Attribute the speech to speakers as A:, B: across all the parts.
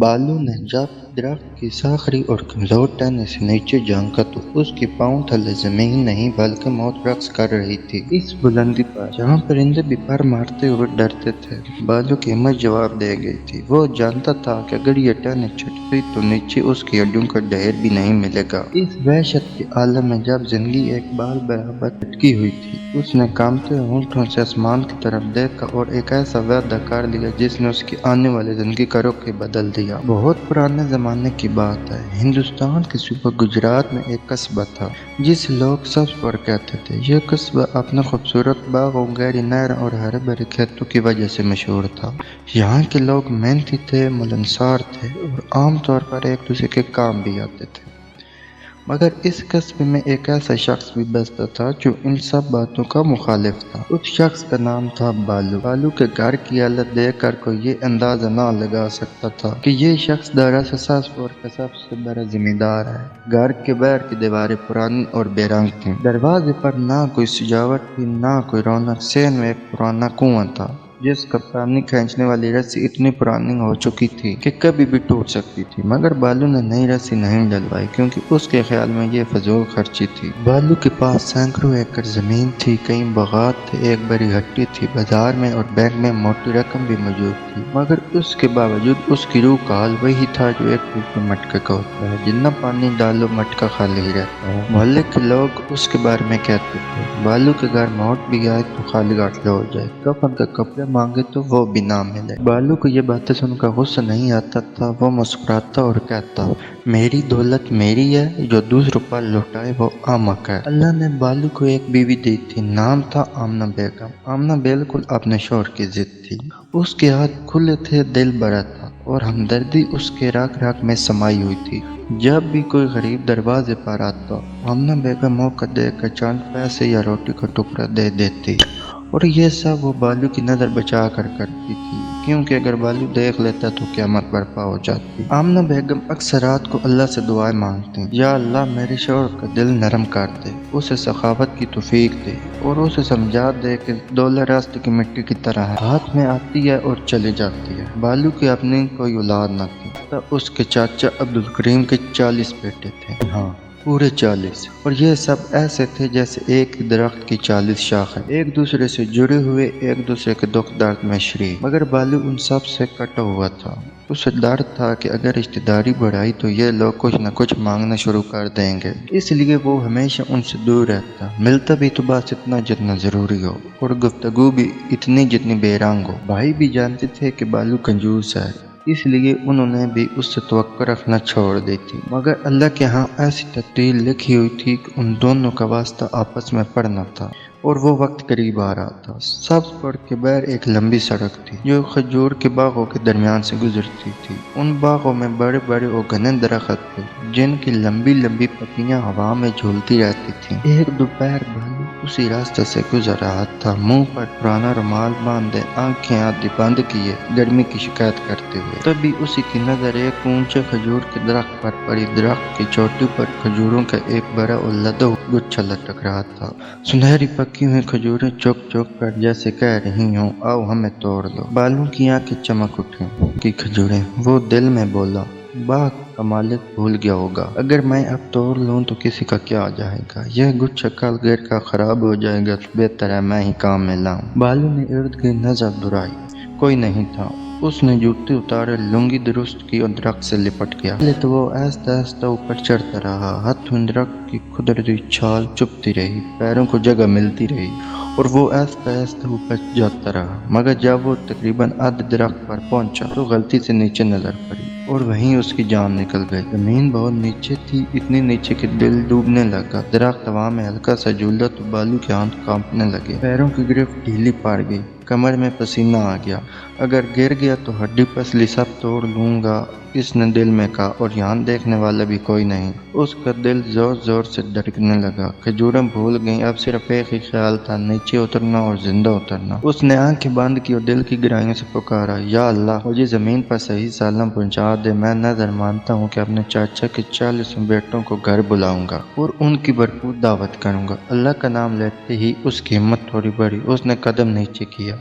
A: बालू ने जब दरख्त की साखरी और कमजोर टहनी से नीचे झांका तो उसके पांव तले जमीन नहीं बल्कि मौत रक्स कर रही थी। इस बुलंदी पर जहाँ परिंदे भी पर मारते हुए डरते थे, बालू की हिम्मत जवाब दे गई थी। वो जानता था कि अगर ये टहनी छटकी तो नीचे उसकी हड्डियों का ढेर भी नहीं मिलेगा। इस वहशत के आलम में जब जिंदगी एक बाल बराबर लटकी हुई थी, उसने कांपते होंठों से आसमान की तरफ देखा और एक ऐसा वादा कर लिया जिसने उसकी आने वाली जिंदगी का रुख ही बदल दिया। बहुत पुराने जमाने की बात है। हिंदुस्तान के सूबे गुजरात में एक कस्बा था जिसे लोग सब्ज़पुर कहते थे। यह कस्बा अपने खूबसूरत बागों, गहरी नहरों और हरे भरे खेतों की वजह से मशहूर था। यहाँ के लोग मेहनती थे, मिलनसार थे और आमतौर पर एक दूसरे के काम भी आते थे। मगर इस कस्बे में एक ऐसा शख्स भी बसता था जो इन सब बातों का मुखालिफ था। उस शख्स का नाम था बालू। बालू के घर की हालत देखकर कोई ये अंदाजा ना लगा सकता था कि ये शख्स दरअसल सब्ज़पुर का सबसे बड़ा जिम्मेदार है। घर के बाहर की दीवारें पुरानी और बेरंग थीं। दरवाजे पर ना कोई सजावट थी, ना कोई रौनक। सेन में एक पुराना कुआं था जिसका पानी खींचने वाली रस्सी इतनी पुरानी हो चुकी थी कि कभी भी टूट सकती थी। मगर बालू ने नई रस्सी नहीं डलवाई क्योंकि उसके ख्याल में ये फजूल खर्ची थी। बालू के पास सैकड़ों एकड़ जमीन थी, कई बागात थे, एक बड़ी हट्टी थी, बाजार में और बैंक में मोटी रकम भी मौजूद थी। मगर उसके बावजूद उसकी रूह का हाल वही था जो एक टूटे मटके का होता है, जितना पानी डालो मटका खाली ही रहता है। मोहल्ले के लोग उसके बारे में कहते थे, बालू के घर मौत भी आए तो खाली गाटले हो जाए, कफन के कपड़े मांगे तो वो भी ना मिले। बालू को ये बातें सुनकर गुस्सा नहीं आता था। वो मुस्कुराता और कहता, मेरी दौलत मेरी है, जो दूसरों पर लुटाए वो अहमक है। अल्लाह ने बालू को एक बीवी दी थी, नाम था आमना बेगम। आमना बिल्कुल अपने शौहर की जिद थी। उसके हाथ खुले थे, दिल बड़ा था और हमदर्दी उसके राग राग में समाई हुई थी। जब भी कोई गरीब दरवाजे पर आता, आमना बेगम मौका देकर चंद पैसे या रोटी का टुकड़ा दे देती और ये सब वो बालू की नज़र बचा कर करती थी, क्योंकि अगर बालू देख लेता तो क़यामत बर्पा हो जाती। आमना बेगम अक्सर रात को अल्लाह से दुआएं मांगती, या अल्लाह मेरे शौहर का दिल नरम कर दे, उसे सखावत की तौफीक दे और उसे समझा दे कि दौलत रास्ते की मिट्टी की तरह है, हाथ में आती है और चली जाती है। बालू की अपनी कोई औलाद न थी, तब उसके चाचा अब्दुल करीम के 40 बेटे थे। हाँ, पूरे 40। और ये सब ऐसे थे जैसे एक दरख्त की 40 शाखें, एक दूसरे से जुड़े हुए, एक दूसरे के दुख दर्द में शरीक। मगर बालू उन सब से कटा हुआ था। उसे डर था कि अगर रिश्तेदारी बढ़ाई तो ये लोग कुछ न कुछ मांगना शुरू कर देंगे, इसलिए वो हमेशा उनसे दूर रहता। मिलता भी तो बस इतना जितना जरूरी हो और गुफ्तगू भी इतनी जितनी बेरंग हो। भाई भी जानते थे कि बालू कंजूस है, इसलिए उन्होंने भी उससे तवक्को रखना छोड़ दी थी। मगर अल्लाह के यहाँ ऐसी तकदीर लिखी हुई थी कि उन दोनों का वास्ता आपस में पड़ना था और वो वक्त करीब आ रहा था। सब्ज़पुर के बाहर एक लंबी सड़क थी जो खजूर के बागों के दरमियान से गुजरती थी। उन बागों में बड़े बड़े और घने दरख्त थे जिनकी लंबी लंबी पत्तियां हवा में झूलती रहती थीं। एक दोपहर बालू उसी रास्ते से गुजर रहा था, मुंह पर पुराना रुमाल बांधे, आंखें आधी बंद किए, गर्मी की शिकायत करते हुए। तभी उसी की नजर एक ऊंचे खजूर के दरख्त पर पड़ी। दरख्त की चोटी पर खजूरों का एक बड़ा और लदा गुच्छा लटक रहा था। सुनहरी पकी हुई खजूरें चौक चौक कर जैसे कह रही हों, आओ हमें तोड़ लो। बालू की आंखें चमक उठी कि खजूरें। वो दिल में बोला, बाग का मालिक भूल गया होगा, अगर मैं अब तोड़ लूं तो किसी का क्या आ जाएगा। यह गुच्छा कल गिर का खराब हो जाएगा तो बेहतर है मैं ही काम में लाऊं। बालू ने इर्द गिर्द नजर दौड़ाई, कोई नहीं था। उसने जूते उतारे, लुंगी दुरुस्त की और दरख्त से लिपट गया। पहले तो वो आहिस्ता आहिस्ता ऊपर चढ़ता रहा। हाथों दरख्त की कुदरती छाल चुभती रही, पैरों को जगह मिलती रही और वो आहिस्ता आहिस्ता ऊपर जाता रहा। मगर जब वो तकरीबन आधे दरख्त पर पहुंचा तो गलती से नीचे नजर पड़ी और वहीं उसकी जान निकल गई। जमीन बहुत नीचे थी, इतनी नीचे कि दिल डूबने लगा। दरख्त हवा में हल्का सा झूला तो बालू के हाथ कांपने लगे, पैरों की गिरफ्त ढीली पड़ गई, कमर में पसीना आ गया। अगर गिर गया तो हड्डी पसली सब तोड़ लूंगा, इसने दिल में कहा, और यहाँ देखने वाला भी कोई नहीं। उसका दिल जोर जोर से धड़कने लगा। खजूरें भूल गईं, अब सिर्फ एक ही ख्याल था, नीचे उतरना और जिंदा उतरना। उसने आंखें बंद की और दिल की गहराइयों से पुकारा, या अल्लाह मुझे जमीन पर सही सालम पहुंचा दे। मैं नजर मानता हूँ कि अपने चाचा के 40 बेटों को घर बुलाऊंगा और उनकी भरपूर दावत करूंगा। अल्लाह का नाम लेते ही उसकी हिम्मत थोड़ी बढ़ी। उसने कदम नीचे किया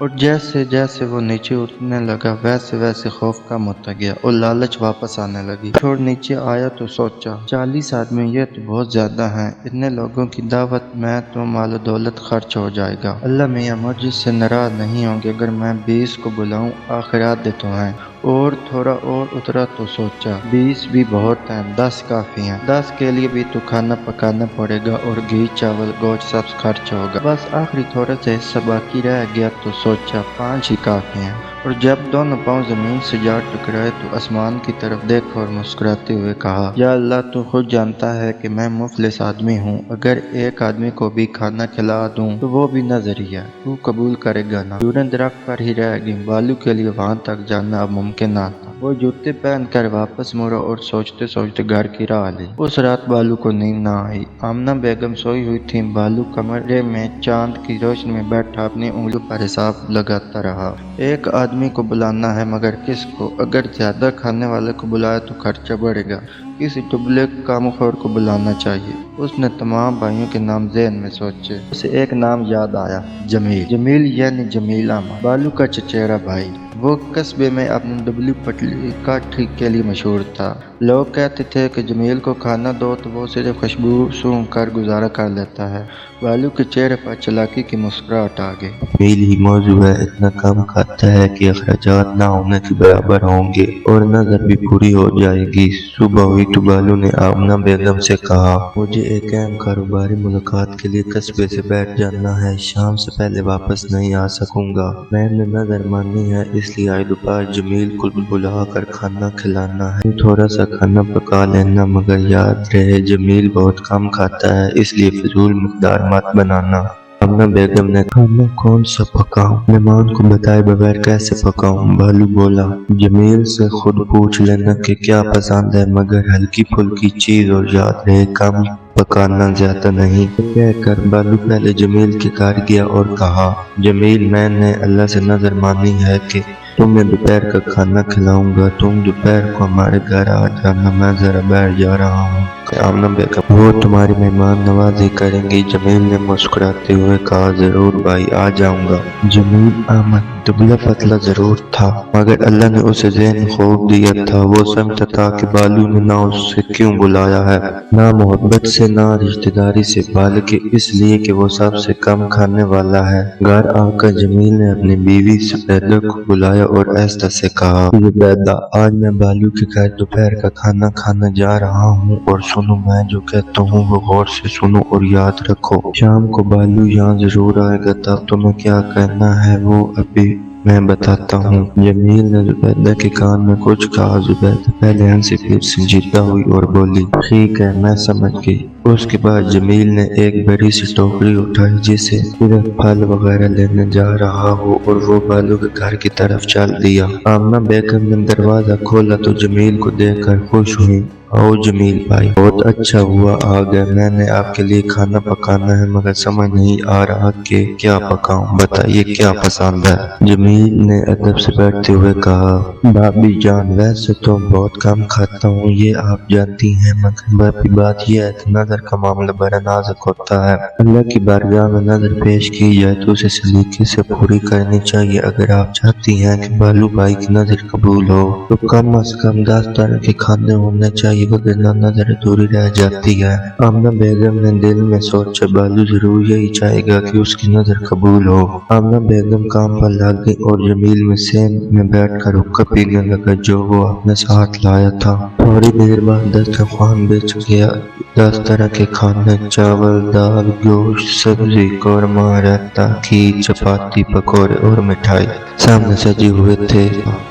A: اور جیسے جیسے وہ نیچے اترنے لگا ویسے ویسے خوف کم ہوتا گیا اور لالچ واپس آنے لگی۔ چھوڑ نیچے آیا تو سوچا 40 آدمی یہ تو بہت زیادہ ہیں، اتنے لوگوں کی دعوت میں تو مال و دولت خرچ ہو جائے گا۔ اللہ میاں مجھ سے ناراض نہیں ہوں گے اگر میں 20 کو بلاؤں، آخرات تو ہیں۔ اور تھوڑا اور اترا تو سوچا 20 بھی بہت ہیں، 10 کافی ہیں۔ 10 کے لیے بھی تو کھانا پکانا پڑے گا اور گھی چاول گوشت سب خرچ ہوگا، بس آخری تھوڑا سا حصہ باقی رہ گیا تو سوچا 5 ہی کافی ہیں۔ اور جب دونوں پاؤں زمین سے جا ٹکرائے تو آسمان کی طرف دیکھا اور مسکراتے ہوئے کہا، یا اللہ تو خود جانتا ہے کہ میں مفلس آدمی ہوں، اگر ایک آدمی کو بھی کھانا کھلا دوں تو وہ بھی نظریہ تو قبول کرے گا نا۔ ڈوریں درخت پر ہی رہ گئی، بالو کے لیے وہاں تک جانا اب ممکن نہ تھا۔ وہ جوتے پہن کر واپس مڑا اور سوچتے سوچتے گھر کی راہ لی۔ اس رات بالو کو نیند نہ آئی۔ آمنہ بیگم سوئی ہوئی تھی، بالو کمرے میں چاند کی روشنی میں بیٹھا اپنی انگلیوں پر حساب لگاتا رہا۔ ایک آدمی کو بلانا ہے مگر کس کو؟ اگر زیادہ کھانے والے کو بلایا تو خرچہ بڑھے گا، کسی ڈبلے کام خور کو بلانا چاہیے۔ اس نے تمام بھائیوں کے نام ذہن میں سوچے، اسے ایک نام یاد آیا، جمیل۔ جمیل یعنی جمیل احمد، بالو کا چچیرا بھائی۔ وہ قصبے میں اپنی دبلی پتلی کاٹھی کے لیے مشہور تھا۔ لوگ کہتے تھے کہ جمیل کو کھانا دو تو وہ صرف خوشبو سونگھ کر گزارا کر لیتا ہے۔ بالو کے چہرے پر چلاکی کی مسکراہٹ آ گئی۔
B: جمیل ہی موضوع ہے، اتنا کم کھاتا ہے کہ اخراجات نہ ہونے کے برابر ہوں گے اور نظر بھی پوری ہو جائے گی۔ صبح ہوئی تو بالو نے آمنہ بیگم سے کہا، مجھے ایک اہم کاروباری ملاقات کے لیے قصبے سے بیٹھ جانا ہے، شام سے پہلے واپس نہیں آ سکوں گا۔ میں نے نظر مانی ہے اس لیے آج دوپہر جمیل کو بلا کر کھانا کھلانا ہے۔ تھوڑا سا کھانا پکا لینا مگر یاد رہے جمیل بہت کم کھاتا ہے، اس لیے فضول مقدار مت بنانا۔ آمنہ بیگم نے کھانا کون سا پکاؤں؟ مہمان کو بتائے بغیر کیسے پکاؤں؟ بالو بولا، جمیل سے خود پوچھ لینا کہ کیا پسند ہے، مگر ہلکی پھلکی چیز اور یاد رہے کم پکانا، زیادہ نہیں۔ کہہ کر بالو پہلے جمیل کے گھر گیا اور کہا، جمیل میں نے اللہ سے نظر مانی ہے کہ تمہیں دوپہر کا کھانا کھلاؤں گا، تم دوپہر کو ہمارے گھر آ جانا، میں ذرا باہر جا رہا ہوں۔ آمنہ بیگم، وہ تمہاری مہمان نوازی کریں گی؟ جمیل نے مسکراتے ہوئے کہا، ضرور بھائی، آ جاؤں گا۔ جمیل احمد دبلا پتلا ضرور تھا مگر اللہ نے اسے ذہن خوب دیا تھا، وہ سمجھتا تھا کہ بالو نے نہ اسے کیوں بلایا ہے، نہ محبت سے نہ رشتہ داری سے، بلکہ اس لیے کہ وہ سب سے کم کھانے والا ہے۔ گھر آ کر جمیل نے اپنی بیوی زبیدہ کو بلایا اور آہستہ سے کہا، زبیدہ آج میں بالو کے گھر دوپہر کا کھانا کھانے جا رہا ہوں، اور سنو میں جو کہتا ہوں وہ غور سے سنو اور یاد رکھو، شام کو بالو یہاں ضرور آئے گا، تب تمہیں کیا کرنا ہے وہ ابھی میں بتاتا ہوں۔ جمیل نے زبیدہ کے کان میں کچھ کہا، زبیدہ پہلے ہنسی پھر سنجیدہ ہوئی اور بولی، ٹھیک ہے میں سمجھ گئی۔ اس کے بعد جمیل نے ایک بڑی سی ٹوکری اٹھائی جسے صرف پھل وغیرہ لینے جا رہا ہو اور وہ بالو کے گھر کی طرف چل دیا۔ آمنہ بیگم نے دروازہ کھولا تو جمیل کو دیکھ کر خوش ہوئی، آؤ جمیل بھائی، بہت اچھا ہوا آ گئے، میں نے آپ کے لیے کھانا پکانا ہے مگر سمجھ نہیں آ رہا کہ کیا پکاؤں، بتائیے کیا پسند ہے۔ جمیل نے ادب سے بیٹھتے ہوئے کہا، بھابی جان ویسے تو بہت کم کھاتا ہوں یہ آپ جانتی ہیں، مگر بھابی بات یہ ہے کہ نظر کا معاملہ بڑا نازک ہوتا ہے، اللہ کی بارگاہ میں نظر پیش کی جائے تو اسے سلیقے سے پوری کرنی چاہیے۔ اگر آپ چاہتی ہیں کہ بالو بھائی کی نظر قبول ہو تو کم از کم 10 طرح کے کھانے ہونے چاہیے، وگرنہ نظر ادھوری رہ جاتی ہے۔ آمنہ بیگم نے دل میں سوچا، بالو ضرور یہی چاہے گا کہ اس کی نظر قبول ہو۔ آمنہ بیگم کام پر لگ گئی اور جمیل میں سین میں بیٹھ کر حقہ پینے لگا جو وہ اپنے ساتھ لایا تھا۔ تھوڑی دیر بعد دسترخوان بچھ گیا، 10 طرح کے کھانے، چاول، دال، گوشت، سبزی، قورمہ، رائتا، کھیر، چپاتی، پکوڑے اور مٹھائی سامنے سجے ہوئے تھے۔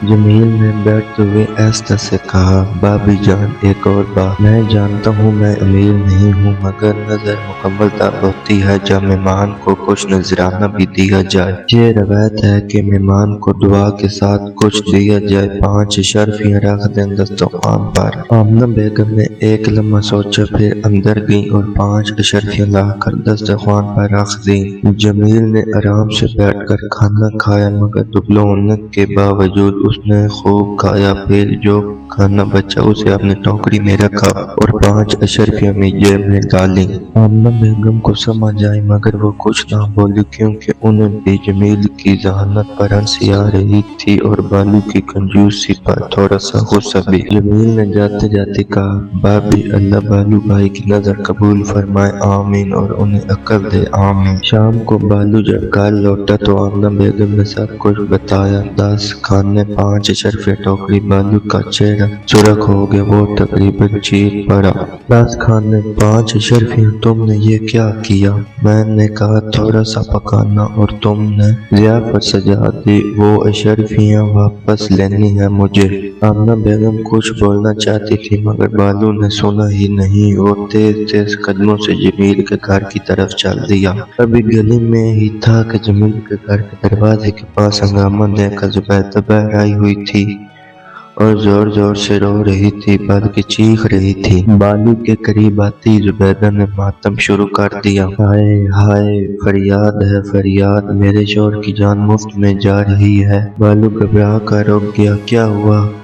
B: جمیل نے بیٹھتے ہوئے آہستہ سے کہا، بھابی جان ایک اور بات، میں جانتا ہوں میں امیر نہیں ہوں مگر نظر مکمل تب ہوتی ہے جب مہمان کو کچھ نذرانہ بھی دیا جائے۔ یہ روایت ہے کہ مہمان کو دعا کے ساتھ کچھ دیا جائے، 5 اشرفیاں رکھ دیں دسترخوان پر۔ آمنہ بیگم نے ایک لمحہ سوچا پھر اندر گئی اور 5 اشرفیاں لا کر دسترخوان پر رکھ دیں۔ جمیل نے آرام سے بیٹھ کر کھانا کھایا مگر دبلا ہونے کے باوجود اس نے خوب کھایا، پھر جو کھانا بچا اسے اپنی ٹوکری टोकरी में रखा और 5 अशरफियां में जेब में डाली। आमना बेगम को समझ आई मगर वो कुछ ना बोली क्योंकि उन्हें भी जमील की जहानत पर हंसी आ रही थी और बालू की कंजूसी पर थोड़ा सा गुस्सा भी। जमील ने जाते जाते कहा, भाभी अल्लाह बालू भाई की नजर कबूल फरमाए, आमीन, और उन्हें अक्ल दे, आमीन। शाम को बालू जब घर लौटा तो आमना बेगम ने सब कुछ बताया। 10 खाने 5 अशरफिया टोकरी। बालू का चेहरा सुरख हो गया, वो तकरीबन चीख पड़ा। 10 खाने 5 अशरफिया, तुमने ये क्या किया? मैंने कहा थोड़ा सा पकाना और तुमने ज़ियाफत सजा दी। वो अशरफियाँ वापस लेनी है मुझे। आमना बेगम कुछ बोलना चाहती थी मगर बालू ने सुना ही नहीं। वो तेज तेज कदमों से जमील के घर की तरफ चल दिया। अभी गली में ही था कि जमील के घर के दरवाजे के पास हंगामा देखकर जुबैदा बाहर आई हुई थी और जोर जोर से रो रही थी, बल्कि चीख रही थी। बालू के करीब आती ही जुबैदा ने मातम शुरू कर दिया। हाय हाय, फरियाद है फरियाद, मेरे शोहर की जान मुफ्त में जा रही है। बालू घबरा कर रुक गया।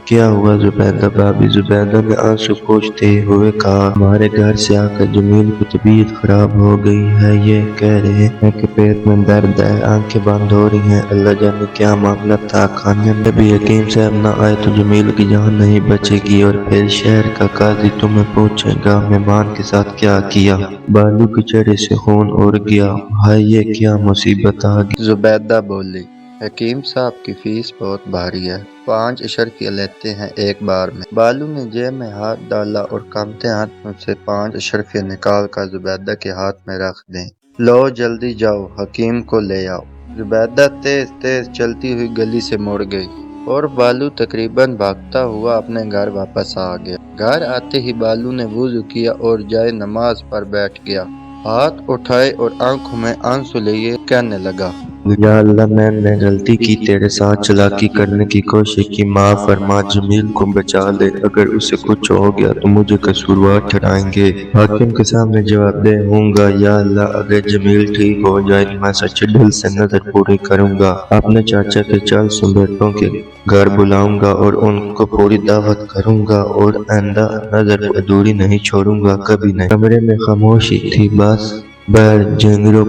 B: क्या हुआ जुबैदा भाभी? जुबैदा ने आंसू पोंछते हुए कहा, हमारे घर से आकर जमील की तबीयत खराब हो गई है। ये कह रहे हैं कि पेट में दर्द है, आंखें बंद हो रही हैं। अल्लाह जाने क्या मामला था। खाने में भी हकीम साहब न आए तो जमील की जान नहीं बचेगी और फिर शहर का काजी तुम्हें पूछेगा मेहमान के साथ क्या किया। बालू के चेहरे से खून उड़ गया। हाय, ये क्या मुसीबत आ गई।
A: जुबैदा बोली, हकीम साहब की फीस बहुत भारी है, 5 अशरफिया लेते हैं एक बार में। बालू ने जेब में हाथ डाला और कांपते हाथ में से 5 अशरफिया निकाल कर जुबैदा के हाथ में रख दें। लो जल्दी जाओ, हकीम को ले आओ। जुबैदा तेज तेज चलती हुई गली से मुड़ गई और बालू तकरीबन भागता हुआ अपने घर वापस आ गया। घर आते ही बालू ने वुजू किया और जाए नमाज पर बैठ गया। हाथ उठाए और आंखों में आंसू लिए कहने लगा,
B: या अल्लाह, मैंने गलती की, तेरे साथ चालाकी करने की कोशिश की, माफ फरमा, जमील को बचा ले। अगर उसे कुछ हो गया तो मुझे कसूरवार ठहराएंगे। हाकिम के सामने जवाबदेह होऊंगा। या अल्लाह, अगर जमील ठीक हो जाए तो मैं सच्चे दिल से नजर पूरी करूंगा। अपने चाचा के 40 बेटों के घर बुलाऊंगा और उनको पूरी दावत करूंगा और आइंदा नजर अधूरी नहीं छोड़ूंगा, कभी नहीं। कमरे में खामोशी थी, बस बाहर झिंगुरों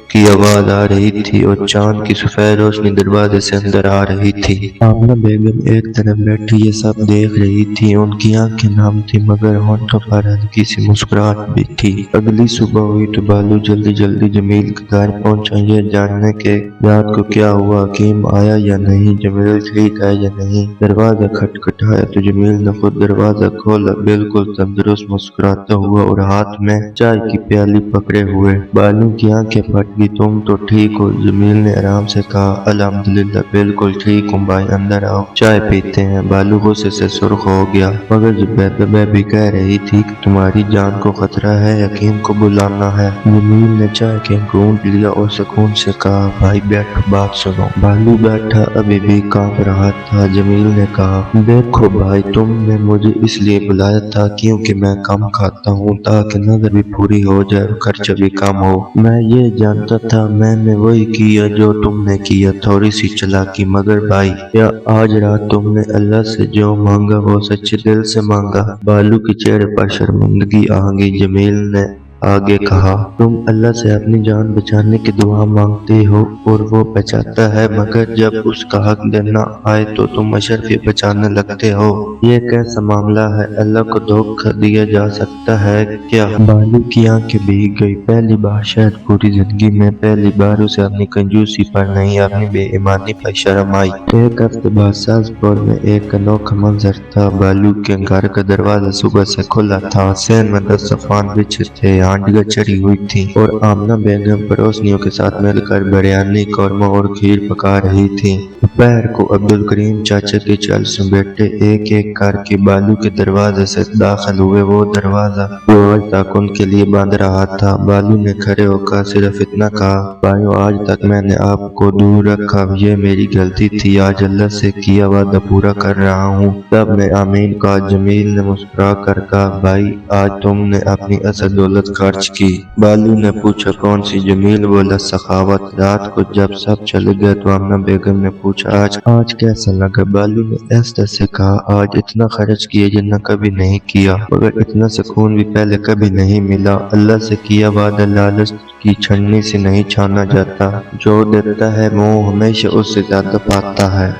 B: की आवाज आ रही थी और चांद की सफेद रोशनी दरवाजे से अंदर आ रही थी। आमना बेगम एक तरफ बैठी ये सब देख रही थी। उनकी आंखें नम थी मगर होंठों पर हल्की सी मुस्कुराहट भी थी। अगली सुबह हुई तो बालू जल्दी जल्दी जमील के घर पहुंचा ये जानने के रात को क्या हुआ, हकीम आया या नहीं, जमील ठीक है या नहीं। दरवाजा खटखटाया तो जमील ने खुद दरवाजा खोला, बिल्कुल तंदुरुस्त, मुस्कुराता हुआ और हाथ में चाय की प्याली पकड़े हुए। बालू की आंखें फट गई। तुम तो ठीक हो? जमील ने आराम से कहा। अल्हम्दुलिल्लाह बिल्कुल ठीक हूँ भाई, अंदर आओ चाय पीते हैं। बालू गुस्से से सुर्ख हो गया मगर जुबैदा भी कह रही थी कि तुम्हारी जान को खतरा है, हकीम को बुलाना है। जमील ने चाय के घूंट लिया और सुकून से कहा, भाई बैठो बात सुनो। बालू बैठा, अभी भी कांप रहा था। जमील ने कहा, देखो भाई, तुमने मुझे इसलिए बुलाया था क्योंकि मैं कम खाता हूँ ताकि नजर भी पूरी हो जाए और खर्चा भी कम हो। मैं ये जानता था, मैंने वही किया जो तुमने किया, थोड़ी सी चालाकी। मगर भाई, क्या आज रात तुमने अल्लाह से जो मांगा वो सच्चे दिल से मांगा? बालू के चेहरे पर शर्मिंदगी आ गई। जमील ने आगे कहा, तुम अल्लाह से अपनी जान बचाने की दुआ मांगते हो और वो बचाता है, मगर जब उसका हक देना आए तो तुम अशरफिया बचाने लगते हो। ये कैसा मामला है? अल्लाह को धोखा दिया जा सकता है क्या? बालू की आंखें भीग गई। पहली बार, शायद पूरी जिंदगी में पहली बार, उसे अपनी कंजूसी पर नहीं, अपनी बेईमानी पर शर्म आई। एक हफ्ते बाद साजपुर में एक अनोखा मंजर था। बालू के घर का दरवाजा सुबह से खुला था। सैन में 10 सफान बिछे थे, हांडियां चढ़ी हुई थी और आमना बेगम पड़ोसियों के साथ मिलकर बिरयानी, कौरमा और खीर पका रही थी। दोपहर को अब्दुल करीम चाचा के 40 बेटे एक एक करके बालू के दरवाजे से दाखिल हुए। वो दरवाजा जो आज तक उनके लिए बंद रहा था। बालू ने खड़े होकर सिर्फ इतना कहा, भाइयों, आज तक मैंने आपको दूर रखा, ये मेरी गलती थी। आज अल्लाह से किया वादा पूरा कर रहा हूँ। तब ने आमीन कहा। जमील ने मुस्कुरा कर कहा, भाई, आज तुमने अपनी असल दौलत खर्च की। बालू ने पूछा कौन सी जमील? बोला सखावत। रात को जब सब चले गए तो आमना बेगम ने पूछा आज कैसा लगा? बालू ने ऐसे से कहा आज इतना खर्च किया जितना कभी नहीं किया, मगर इतना सुकून भी पहले कभी नहीं मिला। अल्लाह से किया वादा लालच की छन्नी से नहीं छाना जाता, जो देता है वो हमेशा उससे ज्यादा पाता है।